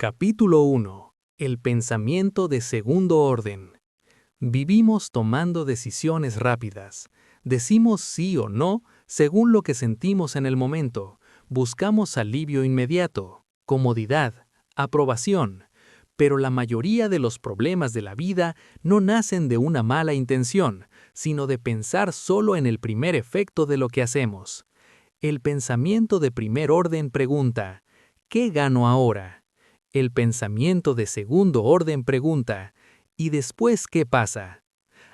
Capítulo 1. El pensamiento de segundo orden. Vivimos tomando decisiones rápidas. Decimos sí o no según lo que sentimos en el momento. Buscamos alivio inmediato, comodidad, aprobación. Pero la mayoría de los problemas de la vida no nacen de una mala intención, sino de pensar solo en el primer efecto de lo que hacemos. El pensamiento de primer orden pregunta, ¿qué gano ahora? El pensamiento de segundo orden pregunta, ¿y después qué pasa?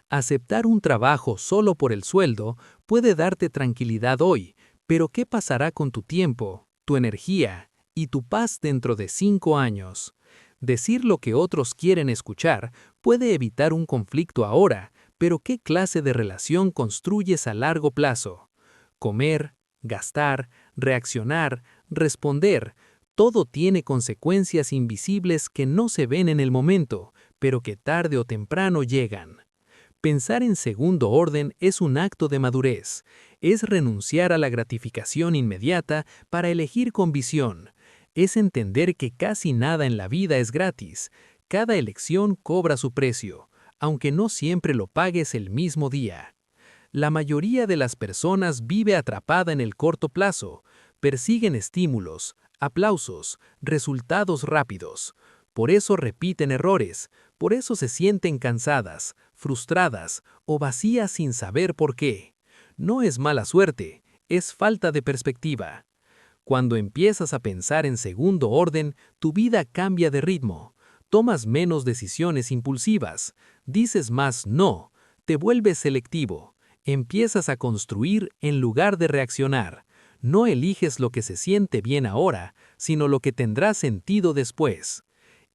Aceptar un trabajo solo por el sueldo puede darte tranquilidad hoy, pero ¿qué pasará con tu tiempo, tu energía y tu paz dentro de 5 años? Decir lo que otros quieren escuchar puede evitar un conflicto ahora, pero ¿qué clase de relación construyes a largo plazo? Comer, gastar, reaccionar, responder, todo tiene consecuencias invisibles que no se ven en el momento, pero que tarde o temprano llegan. Pensar en segundo orden es un acto de madurez, es renunciar a la gratificación inmediata para elegir con visión, es entender que casi nada en la vida es gratis, cada elección cobra su precio, aunque no siempre lo pagues el mismo día. La mayoría de las personas vive atrapada en el corto plazo, persiguen estímulos, aplausos, resultados rápidos. Por eso repiten errores, por eso se sienten cansadas, frustradas o vacías sin saber por qué. No es mala suerte, es falta de perspectiva. Cuando empiezas a pensar en segundo orden, tu vida cambia de ritmo. Tomas menos decisiones impulsivas, dices más no, te vuelves selectivo. Empiezas a construir en lugar de reaccionar. No eliges lo que se siente bien ahora, sino lo que tendrá sentido después.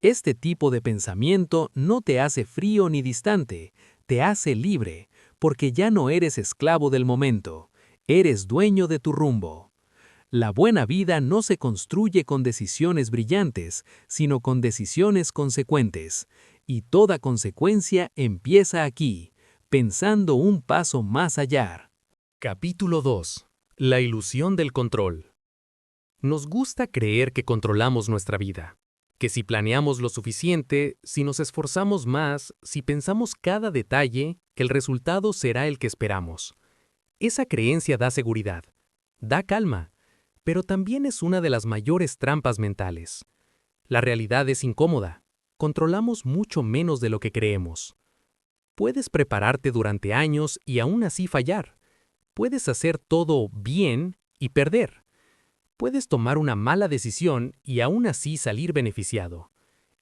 Este tipo de pensamiento no te hace frío ni distante, te hace libre, porque ya no eres esclavo del momento, eres dueño de tu rumbo. La buena vida no se construye con decisiones brillantes, sino con decisiones consecuentes, y toda consecuencia empieza aquí, pensando un paso más allá. Capítulo 2. La ilusión del control. Nos gusta creer que controlamos nuestra vida, que si planeamos lo suficiente, si nos esforzamos más, si pensamos cada detalle, el resultado será el que esperamos. Esa creencia da seguridad, da calma, pero también es una de las mayores trampas mentales. La realidad es incómoda, controlamos mucho menos de lo que creemos. Puedes prepararte durante años y aún así fallar. Puedes hacer todo bien y perder. Puedes tomar una mala decisión y aún así salir beneficiado.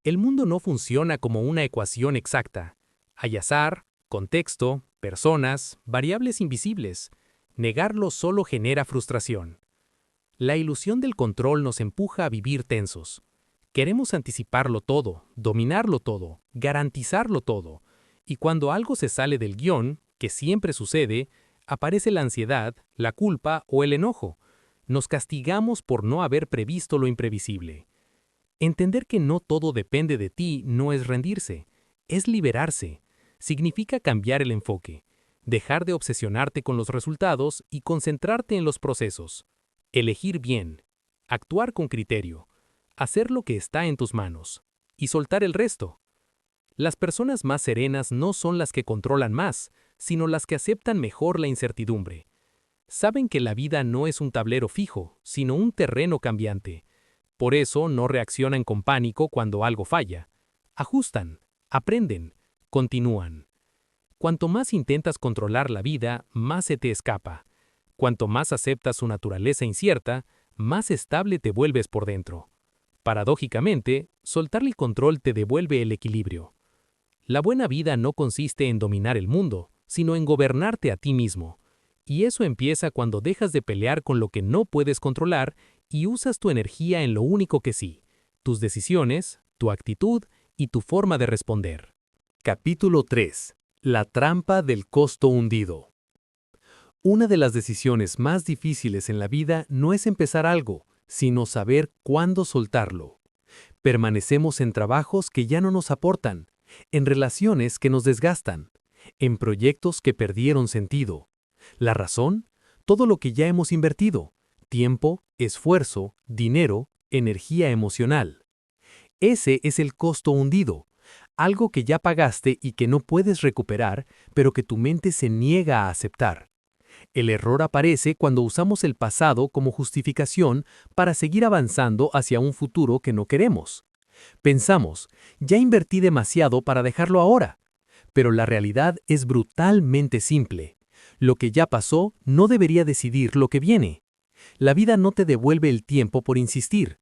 El mundo no funciona como una ecuación exacta. Hay azar, contexto, personas, variables invisibles. Negarlo solo genera frustración. La ilusión del control nos empuja a vivir tensos. Queremos anticiparlo todo, dominarlo todo, garantizarlo todo. Y cuando algo se sale del guión, que siempre sucede, aparece la ansiedad, la culpa o el enojo. Nos castigamos por no haber previsto lo imprevisible. Entender que no todo depende de ti no es rendirse, es liberarse. Significa cambiar el enfoque, dejar de obsesionarte con los resultados y concentrarte en los procesos. Elegir bien, actuar con criterio, hacer lo que está en tus manos y soltar el resto. Las personas más serenas no son las que controlan más, sino las que aceptan mejor la incertidumbre. Saben que la vida no es un tablero fijo, sino un terreno cambiante. Por eso no reaccionan con pánico cuando algo falla. Ajustan, aprenden, continúan. Cuanto más intentas controlar la vida, más se te escapa. Cuanto más aceptas su naturaleza incierta, más estable te vuelves por dentro. Paradójicamente, soltar el control te devuelve el equilibrio. La buena vida no consiste en dominar el mundo, sino en gobernarte a ti mismo. Y eso empieza cuando dejas de pelear con lo que no puedes controlar y usas tu energía en lo único que sí, tus decisiones, tu actitud y tu forma de responder. Capítulo 3. La trampa del costo hundido. Una de las decisiones más difíciles en la vida no es empezar algo, sino saber cuándo soltarlo. Permanecemos en trabajos que ya no nos aportan, en relaciones que nos desgastan, en proyectos que perdieron sentido. ¿La razón? Todo lo que ya hemos invertido: tiempo, esfuerzo, dinero, energía emocional. Ese es el costo hundido, algo que ya pagaste y que no puedes recuperar, pero que tu mente se niega a aceptar. El error aparece cuando usamos el pasado como justificación para seguir avanzando hacia un futuro que no queremos. Pensamos, ya invertí demasiado para dejarlo ahora. Pero la realidad es brutalmente simple. Lo que ya pasó no debería decidir lo que viene. La vida no te devuelve el tiempo por insistir.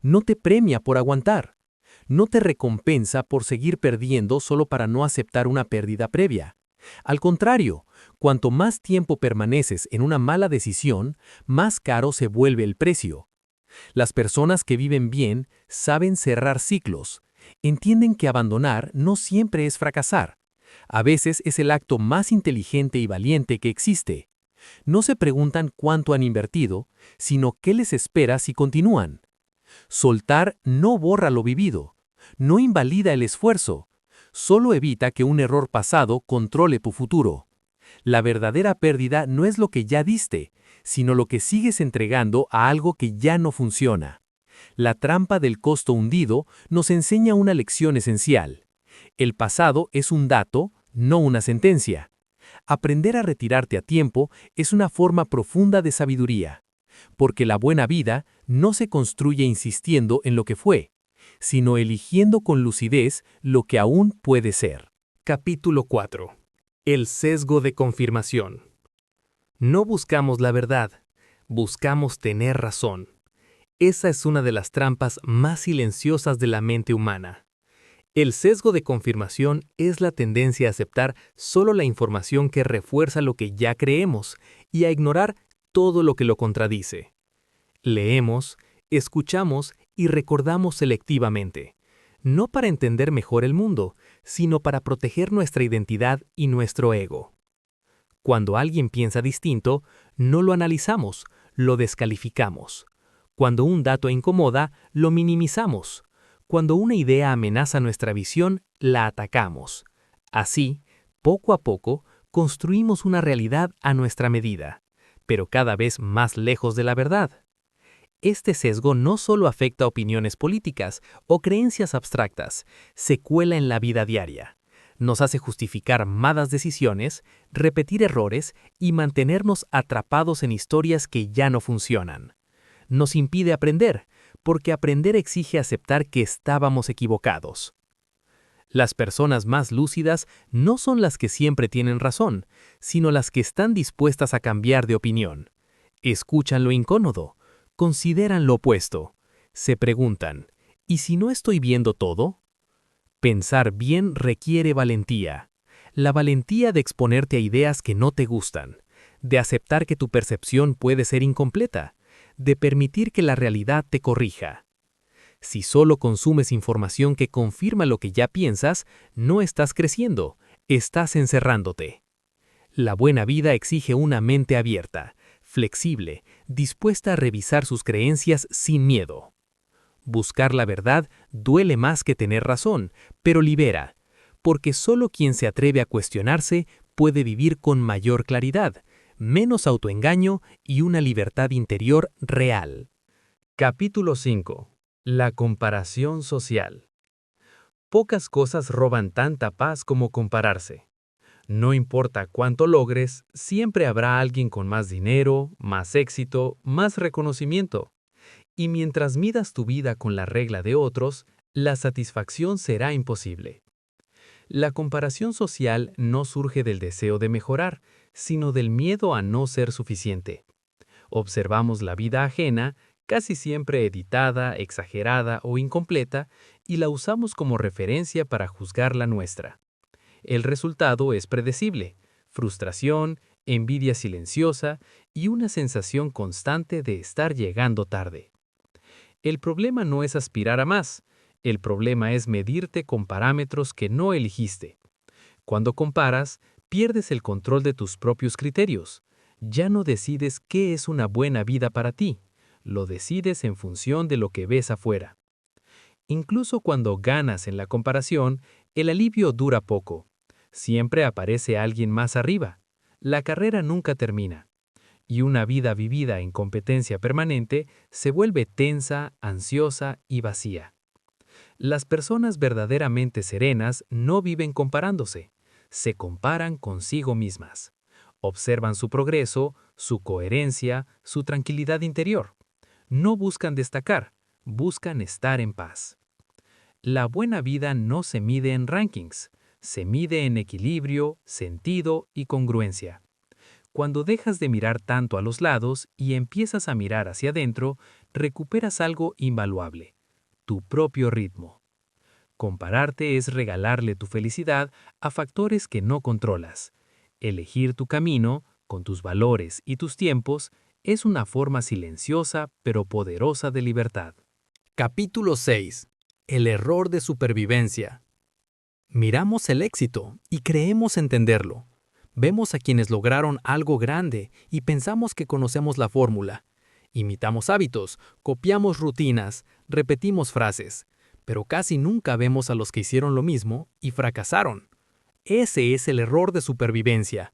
No te premia por aguantar. No te recompensa por seguir perdiendo solo para no aceptar una pérdida previa. Al contrario, cuanto más tiempo permaneces en una mala decisión, más caro se vuelve el precio. Las personas que viven bien saben cerrar ciclos. Entienden que abandonar no siempre es fracasar. A veces es el acto más inteligente y valiente que existe. No se preguntan cuánto han invertido, sino qué les espera si continúan. Soltar no borra lo vivido, no invalida el esfuerzo, solo evita que un error pasado controle tu futuro. La verdadera pérdida no es lo que ya diste, sino lo que sigues entregando a algo que ya no funciona. La trampa del costo hundido nos enseña una lección esencial. El pasado es un dato, no una sentencia. Aprender a retirarte a tiempo es una forma profunda de sabiduría, porque la buena vida no se construye insistiendo en lo que fue, sino eligiendo con lucidez lo que aún puede ser. Capítulo 4. El sesgo de confirmación. No buscamos la verdad, buscamos tener razón. Esa es una de las trampas más silenciosas de la mente humana. El sesgo de confirmación es la tendencia a aceptar solo la información que refuerza lo que ya creemos y a ignorar todo lo que lo contradice. Leemos, escuchamos y recordamos selectivamente, no para entender mejor el mundo, sino para proteger nuestra identidad y nuestro ego. Cuando alguien piensa distinto, no lo analizamos, lo descalificamos. Cuando un dato incomoda, lo minimizamos. Cuando una idea amenaza nuestra visión, la atacamos. Así, poco a poco, construimos una realidad a nuestra medida, pero cada vez más lejos de la verdad. Este sesgo no solo afecta opiniones políticas o creencias abstractas, se cuela en la vida diaria. Nos hace justificar malas decisiones, repetir errores y mantenernos atrapados en historias que ya no funcionan. Nos impide aprender, porque aprender exige aceptar que estábamos equivocados. Las personas más lúcidas no son las que siempre tienen razón, sino las que están dispuestas a cambiar de opinión. Escuchan lo incómodo, consideran lo opuesto, se preguntan, ¿y si no estoy viendo todo? Pensar bien requiere valentía. La valentía de exponerte a ideas que no te gustan, de aceptar que tu percepción puede ser incompleta, de permitir que la realidad te corrija. Si solo consumes información que confirma lo que ya piensas, no estás creciendo, estás encerrándote. La buena vida exige una mente abierta, flexible, dispuesta a revisar sus creencias sin miedo. Buscar la verdad duele más que tener razón, pero libera, porque solo quien se atreve a cuestionarse puede vivir con mayor claridad, menos autoengaño y una libertad interior real. Capítulo 5. La comparación social. Pocas cosas roban tanta paz como compararse. No importa cuánto logres, siempre habrá alguien con más dinero, más éxito, más reconocimiento. Y mientras midas tu vida con la regla de otros, la satisfacción será imposible. La comparación social no surge del deseo de mejorar, sino del miedo a no ser suficiente. Observamos la vida ajena, casi siempre editada, exagerada o incompleta, y la usamos como referencia para juzgar la nuestra. El resultado es predecible: frustración, envidia silenciosa y una sensación constante de estar llegando tarde. El problema no es aspirar a más, el problema es medirte con parámetros que no elegiste. Cuando comparas, pierdes el control de tus propios criterios. Ya no decides qué es una buena vida para ti, lo decides en función de lo que ves afuera. Incluso cuando ganas en la comparación, el alivio dura poco. Siempre aparece alguien más arriba. La carrera nunca termina. Y una vida vivida en competencia permanente se vuelve tensa, ansiosa y vacía. Las personas verdaderamente serenas no viven comparándose, se comparan consigo mismas. Observan su progreso, su coherencia, su tranquilidad interior. No buscan destacar, buscan estar en paz. La buena vida no se mide en rankings, se mide en equilibrio, sentido y congruencia. Cuando dejas de mirar tanto a los lados y empiezas a mirar hacia adentro, recuperas algo invaluable, tu propio ritmo. Compararte es regalarle tu felicidad a factores que no controlas. Elegir tu camino, con tus valores y tus tiempos, es una forma silenciosa pero poderosa de libertad. Capítulo 6. El error de supervivencia. Miramos el éxito y creemos entenderlo. Vemos a quienes lograron algo grande y pensamos que conocemos la fórmula. Imitamos hábitos, copiamos rutinas, repetimos frases, pero casi nunca vemos a los que hicieron lo mismo y fracasaron. Ese es el error de supervivencia.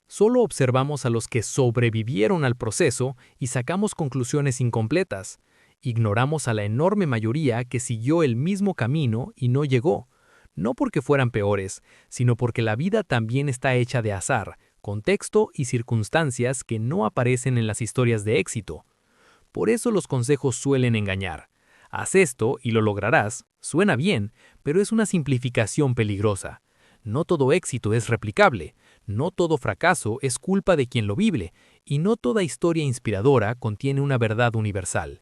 Solo observamos a los que sobrevivieron al proceso y sacamos conclusiones incompletas. Ignoramos a la enorme mayoría que siguió el mismo camino y no llegó, no porque fueran peores, sino porque la vida también está hecha de azar, contexto y circunstancias que no aparecen en las historias de éxito. Por eso los consejos suelen engañar. Haz esto y lo lograrás, suena bien, pero es una simplificación peligrosa. No todo éxito es replicable, no todo fracaso es culpa de quien lo vive, y no toda historia inspiradora contiene una verdad universal.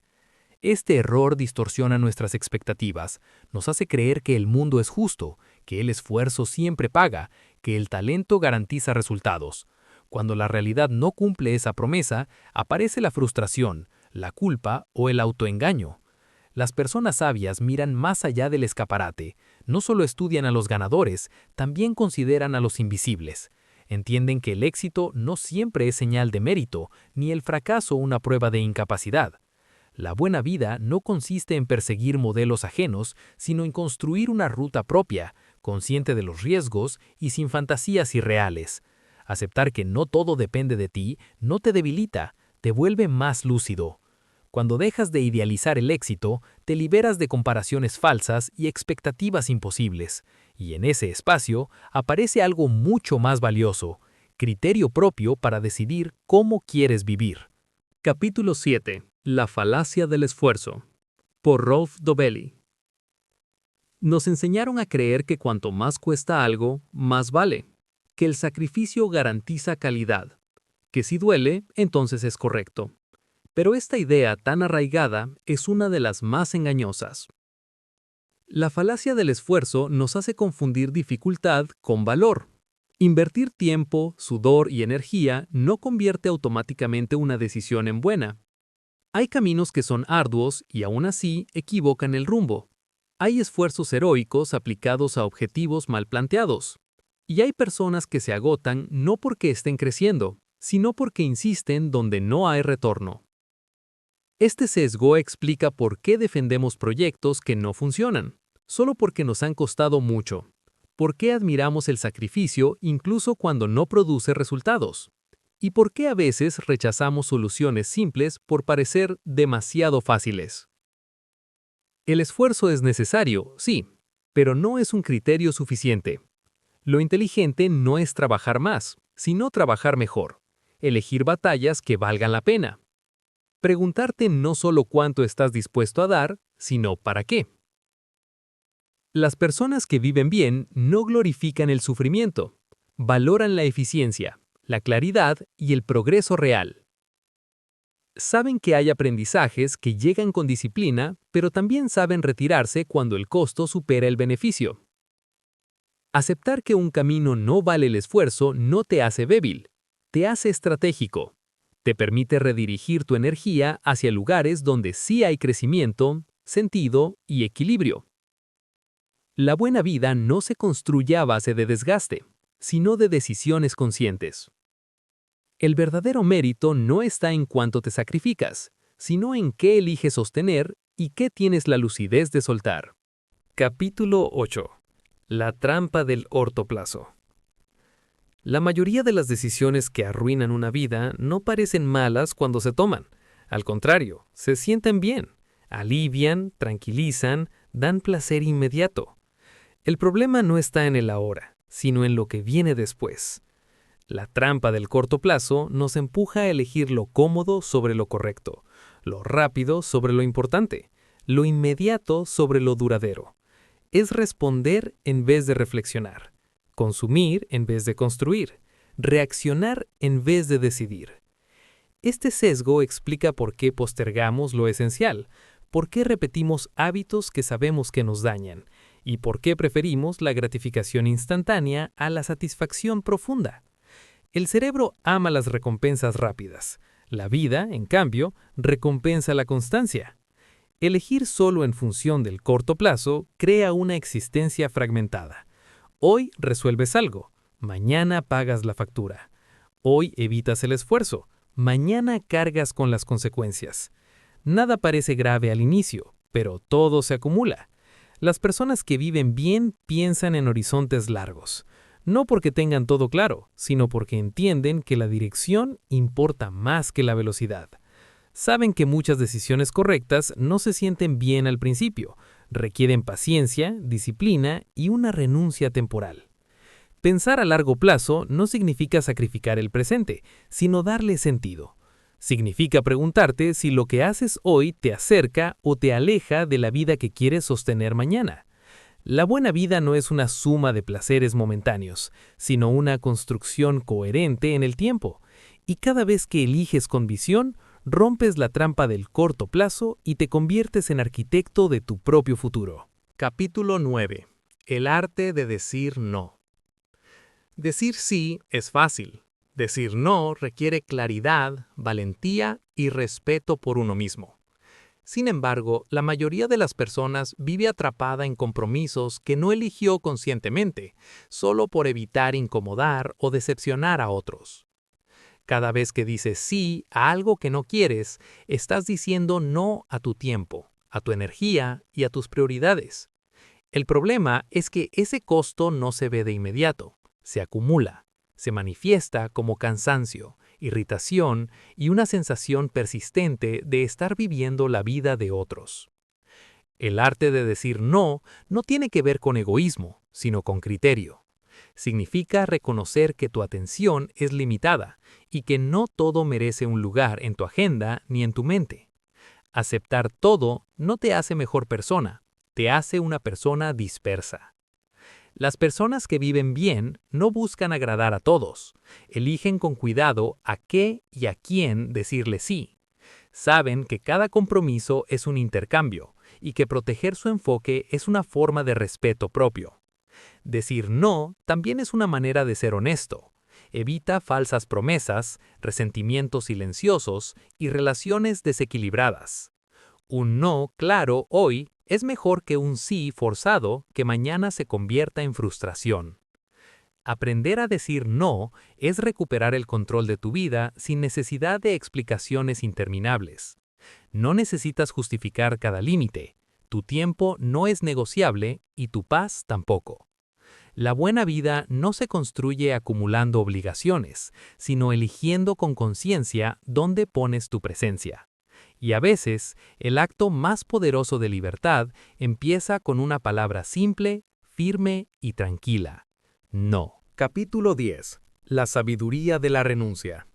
Este error distorsiona nuestras expectativas, nos hace creer que el mundo es justo, que el esfuerzo siempre paga, que el talento garantiza resultados. Cuando la realidad no cumple esa promesa, aparece la frustración, la culpa o el autoengaño. Las personas sabias miran más allá del escaparate, no solo estudian a los ganadores, también consideran a los invisibles. Entienden que el éxito no siempre es señal de mérito, ni el fracaso una prueba de incapacidad. La buena vida no consiste en perseguir modelos ajenos, sino en construir una ruta propia, consciente de los riesgos y sin fantasías irreales. Aceptar que no todo depende de ti no te debilita, te vuelve más lúcido. Cuando dejas de idealizar el éxito, te liberas de comparaciones falsas y expectativas imposibles, y en ese espacio aparece algo mucho más valioso, criterio propio para decidir cómo quieres vivir. Capítulo 7. La falacia del esfuerzo. Por Rolf Dobelli. Nos enseñaron a creer que cuanto más cuesta algo, más vale, que el sacrificio garantiza calidad, que si duele, entonces es correcto. Pero esta idea tan arraigada es una de las más engañosas. La falacia del esfuerzo nos hace confundir dificultad con valor. Invertir tiempo, sudor y energía no convierte automáticamente una decisión en buena. Hay caminos que son arduos y aún así equivocan el rumbo. Hay esfuerzos heroicos aplicados a objetivos mal planteados. Y hay personas que se agotan no porque estén creciendo, sino porque insisten donde no hay retorno. Este sesgo explica por qué defendemos proyectos que no funcionan, solo porque nos han costado mucho. ¿Por qué admiramos el sacrificio incluso cuando no produce resultados? ¿Y por qué a veces rechazamos soluciones simples por parecer demasiado fáciles? El esfuerzo es necesario, sí, pero no es un criterio suficiente. Lo inteligente no es trabajar más, sino trabajar mejor. Elegir batallas que valgan la pena. Preguntarte no solo cuánto estás dispuesto a dar, sino para qué. Las personas que viven bien no glorifican el sufrimiento, valoran la eficiencia, la claridad y el progreso real. Saben que hay aprendizajes que llegan con disciplina, pero también saben retirarse cuando el costo supera el beneficio. Aceptar que un camino no vale el esfuerzo no te hace débil, te hace estratégico. Te permite redirigir tu energía hacia lugares donde sí hay crecimiento, sentido y equilibrio. La buena vida no se construye a base de desgaste, sino de decisiones conscientes. El verdadero mérito no está en cuánto te sacrificas, sino en qué eliges sostener y qué tienes la lucidez de soltar. Capítulo 8. La trampa del cortoplazo. La mayoría de las decisiones que arruinan una vida no parecen malas cuando se toman. Al contrario, se sienten bien, alivian, tranquilizan, dan placer inmediato. El problema no está en el ahora, sino en lo que viene después. La trampa del corto plazo nos empuja a elegir lo cómodo sobre lo correcto, lo rápido sobre lo importante, lo inmediato sobre lo duradero. Es responder en vez de reflexionar, consumir en vez de construir, reaccionar en vez de decidir. Este sesgo explica por qué postergamos lo esencial, por qué repetimos hábitos que sabemos que nos dañan, y por qué preferimos la gratificación instantánea a la satisfacción profunda. El cerebro ama las recompensas rápidas. La vida, en cambio, recompensa la constancia. Elegir solo en función del corto plazo crea una existencia fragmentada. Hoy resuelves algo, mañana pagas la factura. Hoy evitas el esfuerzo, mañana cargas con las consecuencias. Nada parece grave al inicio, pero todo se acumula. Las personas que viven bien piensan en horizontes largos. No porque tengan todo claro, sino porque entienden que la dirección importa más que la velocidad. Saben que muchas decisiones correctas no se sienten bien al principio, requieren paciencia, disciplina y una renuncia temporal. Pensar a largo plazo no significa sacrificar el presente, sino darle sentido. Significa preguntarte si lo que haces hoy te acerca o te aleja de la vida que quieres sostener mañana. La buena vida no es una suma de placeres momentáneos, sino una construcción coherente en el tiempo. Y cada vez que eliges con visión, rompes la trampa del corto plazo y te conviertes en arquitecto de tu propio futuro. Capítulo 9. El arte de decir no. Decir sí es fácil. Decir no requiere claridad, valentía y respeto por uno mismo. Sin embargo, la mayoría de las personas vive atrapada en compromisos que no eligió conscientemente, solo por evitar incomodar o decepcionar a otros. Cada vez que dices sí a algo que no quieres, estás diciendo no a tu tiempo, a tu energía y a tus prioridades. El problema es que ese costo no se ve de inmediato, se acumula, se manifiesta como cansancio, irritación y una sensación persistente de estar viviendo la vida de otros. El arte de decir no tiene que ver con egoísmo, sino con criterio. Significa reconocer que tu atención es limitada y que no todo merece un lugar en tu agenda ni en tu mente. Aceptar todo no te hace mejor persona, te hace una persona dispersa. Las personas que viven bien no buscan agradar a todos, eligen con cuidado a qué y a quién decirle sí. Saben que cada compromiso es un intercambio y que proteger su enfoque es una forma de respeto propio. Decir no también es una manera de ser honesto. Evita falsas promesas, resentimientos silenciosos y relaciones desequilibradas. Un no claro hoy es mejor que un sí forzado que mañana se convierta en frustración. Aprender a decir no es recuperar el control de tu vida sin necesidad de explicaciones interminables. No necesitas justificar cada límite. Tu tiempo no es negociable y tu paz tampoco. La buena vida no se construye acumulando obligaciones, sino eligiendo con conciencia dónde pones tu presencia. Y a veces, el acto más poderoso de libertad empieza con una palabra simple, firme y tranquila. No. Capítulo 10. La sabiduría de la renuncia.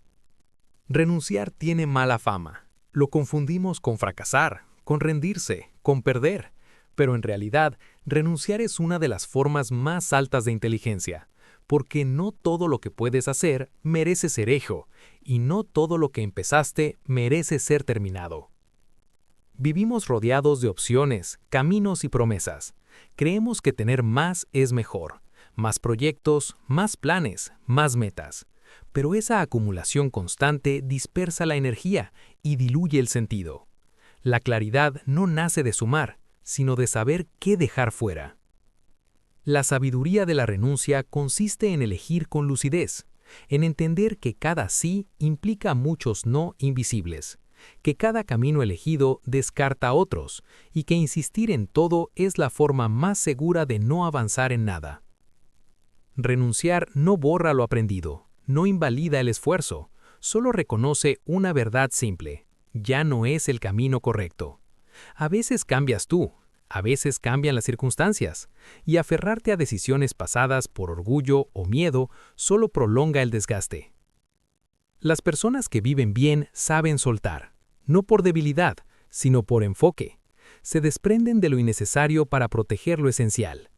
Renunciar tiene mala fama. Lo confundimos con fracasar, con rendirse, con perder. Pero en realidad, renunciar es una de las formas más altas de inteligencia, porque no todo lo que puedes hacer merece ser hecho, y no todo lo que empezaste merece ser terminado. Vivimos rodeados de opciones, caminos y promesas. Creemos que tener más es mejor. Más proyectos, más planes, más metas. Pero esa acumulación constante dispersa la energía y diluye el sentido. La claridad no nace de sumar, sino de saber qué dejar fuera. La sabiduría de la renuncia consiste en elegir con lucidez, en entender que cada sí implica muchos no invisibles, que cada camino elegido descarta otros y que insistir en todo es la forma más segura de no avanzar en nada. Renunciar no borra lo aprendido, no invalida el esfuerzo, solo reconoce una verdad simple: ya no es el camino correcto. A veces cambias tú, A veces cambian las circunstancias, y aferrarte a decisiones pasadas por orgullo o miedo solo prolonga el desgaste. Las personas que viven bien saben soltar, no por debilidad, sino por enfoque. Se desprenden de lo innecesario para proteger lo esencial.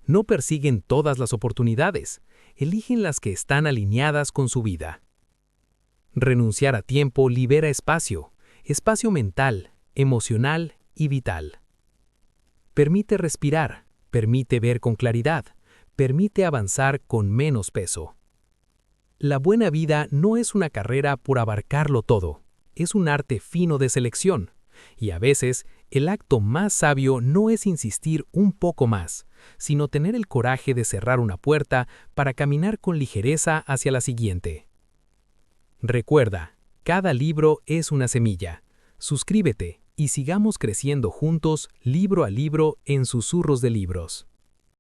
No persiguen todas las oportunidades, eligen las que están alineadas con su vida. Renunciar a tiempo libera espacio mental, emocional y vital. Permite respirar, permite ver con claridad, permite avanzar con menos peso. La buena vida no es una carrera por abarcarlo todo, es un arte fino de selección, y a veces el acto más sabio no es insistir un poco más, sino tener el coraje de cerrar una puerta para caminar con ligereza hacia la siguiente. Recuerda, cada libro es una semilla. Suscríbete y sigamos creciendo juntos, libro a libro, en Susurros de Libros.